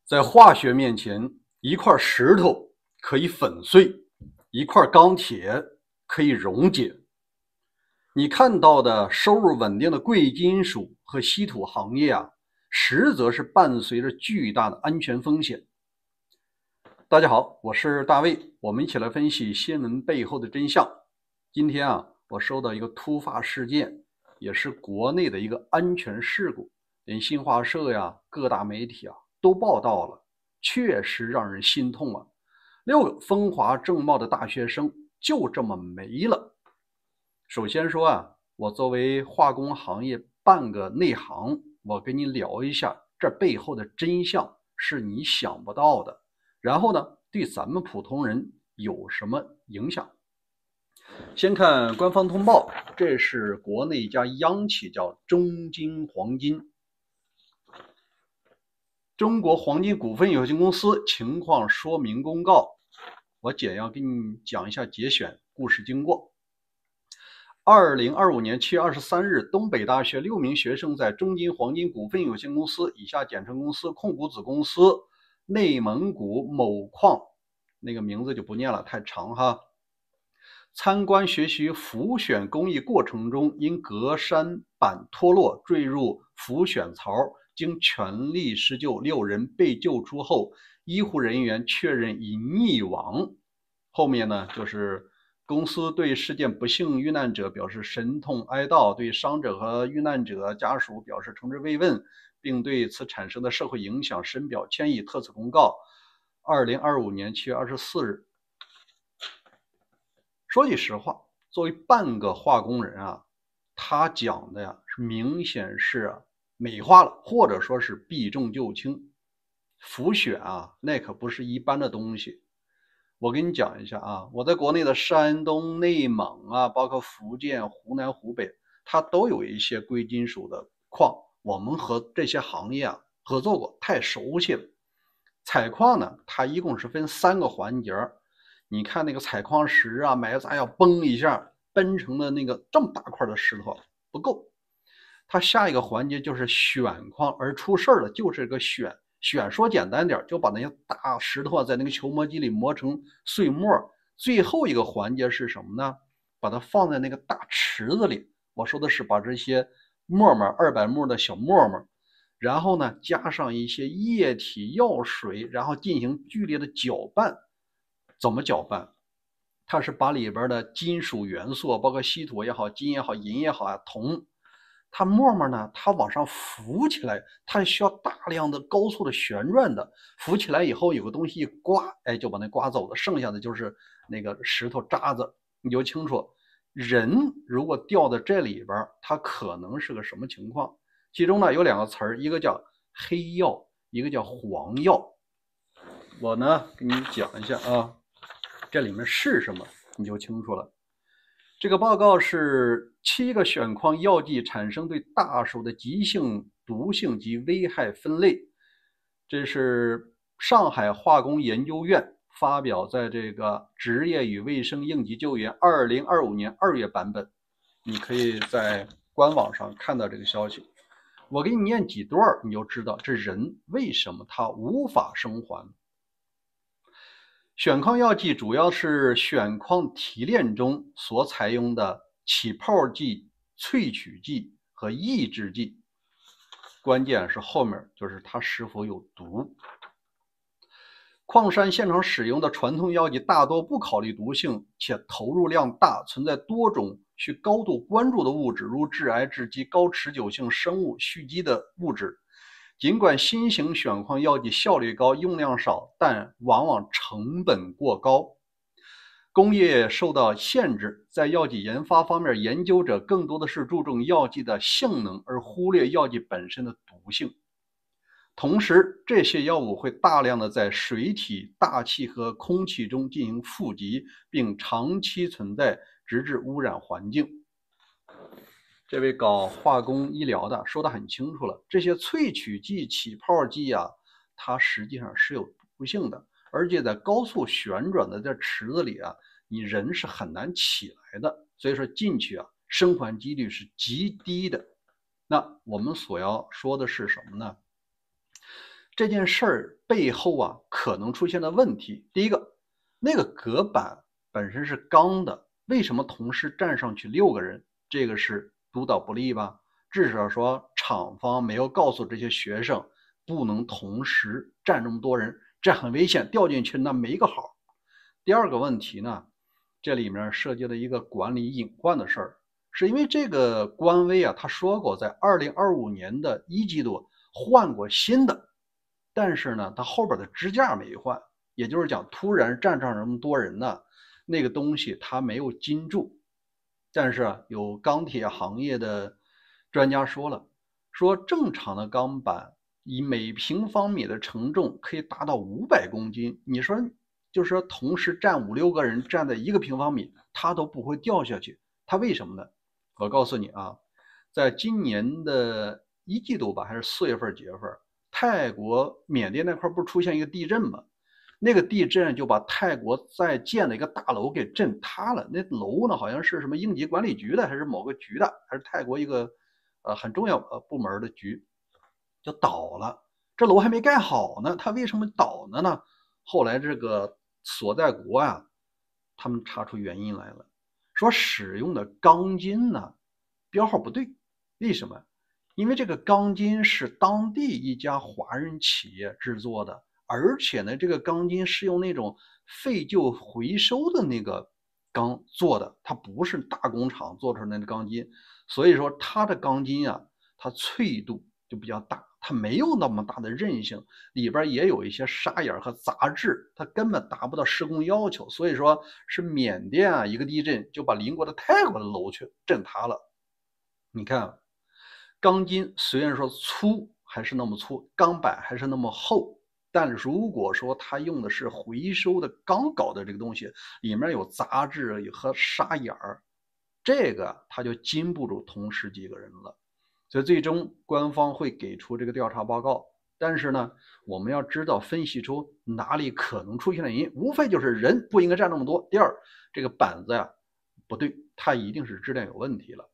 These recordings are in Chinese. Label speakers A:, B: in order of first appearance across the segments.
A: 在化学面前，一块石头可以粉碎，一块钢铁可以溶解。你看到的收入稳定的贵金属和稀土行业实则是伴随着巨大的安全风险。大家好，我是大卫，我们一起来分析新闻背后的真相。今天我收到一个突发事件，也是国内的一个安全事故，连新华社各大媒体都报道了，确实让人心痛啊！6个风华正茂的大学生就这么没了。首先说我作为化工行业半个内行，我跟你聊一下这背后的真相是你想不到的。然后呢，对咱们普通人有什么影响？先看官方通报，这是国内一家央企叫中金黄金。中国黄金股份有限公司情况说明公告，我简要给你讲一下节选故事经过。2025年7月23日，东北大学6名学生在中金黄金股份有限公司（以下简称公司）控股子公司内蒙古某矿，那个名字就不念了，太长哈。参观学习浮选工艺过程中，因隔山板脱落坠入浮选槽，经全力施救，6人被救出后，医护人员确认已溺亡。后面呢，就是公司对事件不幸遇难者表示深痛哀悼，对伤者和遇难者家属表示诚挚慰问，并对此产生的社会影响深表歉意。特此公告。2025年7月24日。说句实话，作为半个化工人他讲的是明显是美化了，或者说是避重就轻。浮选那可不是一般的东西。我跟你讲一下我在国内的山东、内蒙包括福建、湖南、湖北，它都有一些贵金属的矿，我们和这些行业合作过，太熟悉了。采矿呢，它一共是分3个环节。你看那个采矿石埋杂要崩一下，崩成的那个这么大块的石头不够，它下一个环节就是选矿，而出事了就是个选。说简单点，就把那些大石头在那个球磨机里磨成碎末。最后一个环节是什么呢？把它放在那个大池子里。我说的是把这些沫沫200沫的小沫沫，然后呢加上一些液体药水，然后进行剧烈的搅拌。怎么搅拌？它是把里边的金属元素，包括稀土也好、金也好、银也好铜，它沫沫呢，它往上浮起来，它需要大量的高速的旋转的。浮起来以后，有个东西一刮，就把那刮走了，剩下的就是那个石头渣子。你就清楚，人如果掉在这里边，它可能是个什么情况？其中呢有2个词儿，一个叫黑药，一个叫黄药。我呢给你讲一下这里面是什么你就清楚了。这个报告是7个选矿药剂产生对大鼠的急性毒性及危害分类，这是上海化工研究院发表在这个职业与卫生应急救援2025年2月版本，你可以在官网上看到这个消息。我给你念几段你就知道这人为什么他无法生还。选矿药剂主要是选矿提炼中所采用的起泡剂、萃取剂和抑制剂，关键是后面就是它是否有毒。矿山现场使用的传统药剂大多不考虑毒性，且投入量大，存在多种需高度关注的物质，如致癌、致畸、高持久性生物蓄积的物质。尽管新型选矿药剂效率高、用量少，但往往成本过高，工业受到限制。在药剂研发方面，研究者更多的是注重药剂的性能，而忽略药剂本身的毒性。同时，这些药物会大量的在水体、大气和空气中进行富集，并长期存在，直至污染环境。这位搞化工医疗的说得很清楚了，这些萃取剂、起泡剂它实际上是有毒性的，而且在高速旋转的这池子里你人是很难起来的，所以说进去生还几率是极低的。那我们所要说的是什么呢？这件事儿背后啊可能出现的问题。第一个，那个隔板本身是钢的，为什么同时站上去6个人？这个是督导不力吧？至少说厂方没有告诉这些学生不能同时站这么多人，这很危险，掉进去那没个好。第二个问题呢，这里面涉及了一个管理隐患的事儿，是因为这个官微啊，他说过在2025年的1季度换过新的，但是呢，他后边的支架没换，也就是讲，突然站上这么多人呢，那个东西他没有禁住。但是啊，有钢铁行业的专家说了，说正常的钢板以每平方米的承重可以达到500公斤，你说就是说同时站5、6个人站在1个平方米，它都不会掉下去，它为什么呢？我告诉你啊，在今年的1季度吧，还是4月份几月份，泰国缅甸那块不是出现一个地震吗？那个地震就把泰国在建的一个大楼给震塌了。那楼呢，好像是什么应急管理局的，还是某个局的，还是泰国一个很重要部门的局，就倒了。这楼还没盖好呢，它为什么倒了呢？后来这个所在国啊，他们查出原因来了，说使用的钢筋呢标号不对。为什么？因为这个钢筋是当地一家华人企业制作的，而且呢，这个钢筋是用那种废旧回收的那个钢做的，它不是大工厂做出来的钢筋，所以说它的钢筋啊，它脆度就比较大，它没有那么大的韧性，里边也有一些沙眼和杂质，它根本达不到施工要求，所以说是缅甸啊一个地震就把邻国的泰国的楼去震塌了。你看，钢筋虽然说粗还是那么粗，钢板还是那么厚，但如果说它用的是回收的钢搞的这个东西，里面有杂质和沙眼儿，这个它就禁不住同时几个人了。所以最终官方会给出这个调查报告，但是呢，我们要知道分析出哪里可能出现的原因，无非就是人不应该占那么多。第二，这个板子呀不对，它一定是质量有问题了。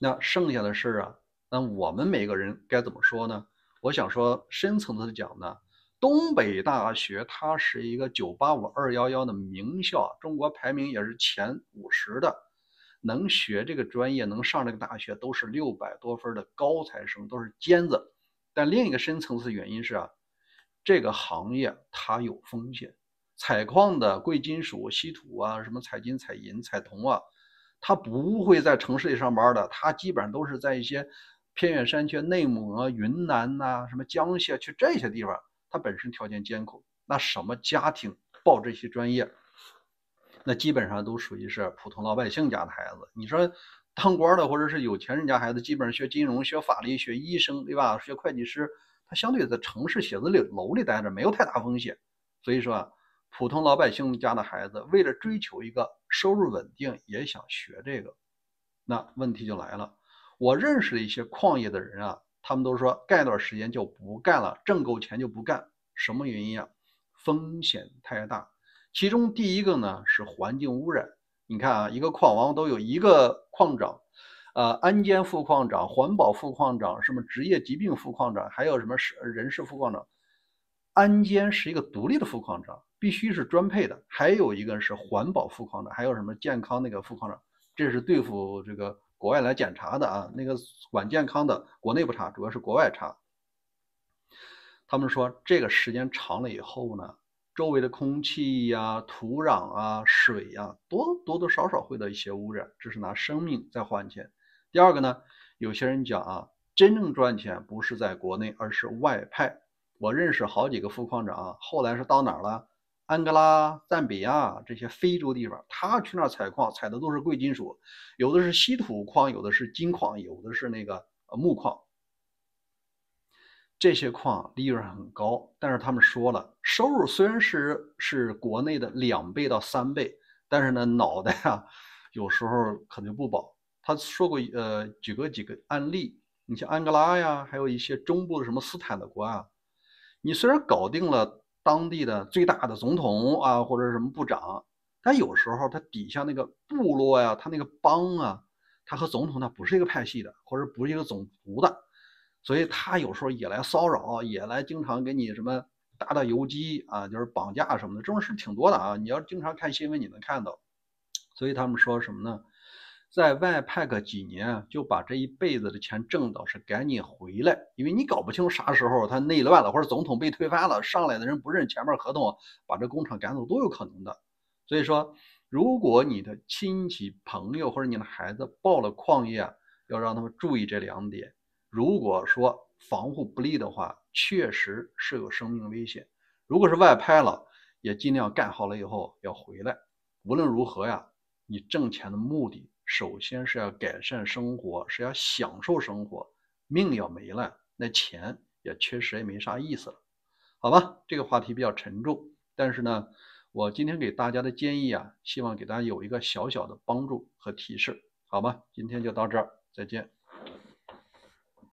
A: 那剩下的事啊，那我们每个人该怎么说呢？我想说，深层次的讲呢，东北大学它是一个985、211的名校，中国排名也是前50的，能学这个专业、能上这个大学都是600多分的高材生，都是尖子。但另一个深层次原因是啊，这个行业它有风险，采矿的贵金属、稀土啊，什么采金、采银、采铜啊。他不会在城市里上班的，他基本上都是在一些偏远山区，内蒙啊、云南呐、什么江西啊，去这些地方，他本身条件艰苦。那什么家庭报这些专业，那基本上都属于是普通老百姓家的孩子。你说当官的或者是有钱人家孩子，基本上学金融、学法律、学医生，对吧？学会计师，他相对在城市写字楼里待着，没有太大风险。所以说啊，普通老百姓家的孩子，为了追求一个收入稳定，也想学这个。那问题就来了，我认识的一些矿业的人啊，他们都说干段时间就不干了，挣够钱就不干。什么原因啊？风险太大。其中第一个呢是环境污染。你看啊，一个矿王都有一个矿长，安监副矿长、环保副矿长、什么职业疾病副矿长，还有什么人事副矿长。安监是一个独立的副矿长，必须是专配的，还有一个是环保副矿长，还有什么健康那个副矿长，这是对付这个国外来检查的啊。那个管健康的国内不查，主要是国外查。他们说这个时间长了以后呢，周围的空气呀、土壤啊、水呀，多多少少会有一些污染，这是拿生命在换钱。第二个呢，有些人讲啊，真正赚钱不是在国内，而是外派。我认识好几个副矿长啊，后来是到哪儿了？安哥拉、赞比亚这些非洲地方，他去那儿采矿，采的都是贵金属，有的是稀土矿，有的是金矿，有的是那个木矿。这些矿利润很高，但是他们说了，收入虽然是国内的2倍到3倍，但是呢，脑袋啊，有时候可能不保。他说过，举个几个案例，你像安哥拉呀，还有一些中部的什么斯坦的国啊，你虽然搞定了当地的最大的总统啊，或者什么部长，但有时候他底下那个部落呀，他那个邦啊，他和总统他不是一个派系的，或者不是一个种族的。所以他有时候也来骚扰，也来经常给你什么打游击啊，就是绑架什么的，这种事挺多的啊。你要经常看新闻，你能看到。所以他们说什么呢？在外派个几年，就把这一辈子的钱挣到，是赶紧回来，因为你搞不清楚啥时候他内乱了，或者总统被推翻了，上来的人不认前面合同，把这工厂赶走都有可能的。所以说，如果你的亲戚朋友或者你的孩子报了矿业，要让他们注意这两点。如果说防护不力的话，确实是有生命危险。如果是外派了，也尽量干好了以后要回来。无论如何呀，你挣钱的目的首先是要改善生活，是要享受生活。命要没了，那钱也确实也没啥意思了。好吧，这个话题比较沉重，但是呢，我今天给大家的建议啊，希望给大家有一个小小的帮助和提示。好吧，今天就到这儿，再见。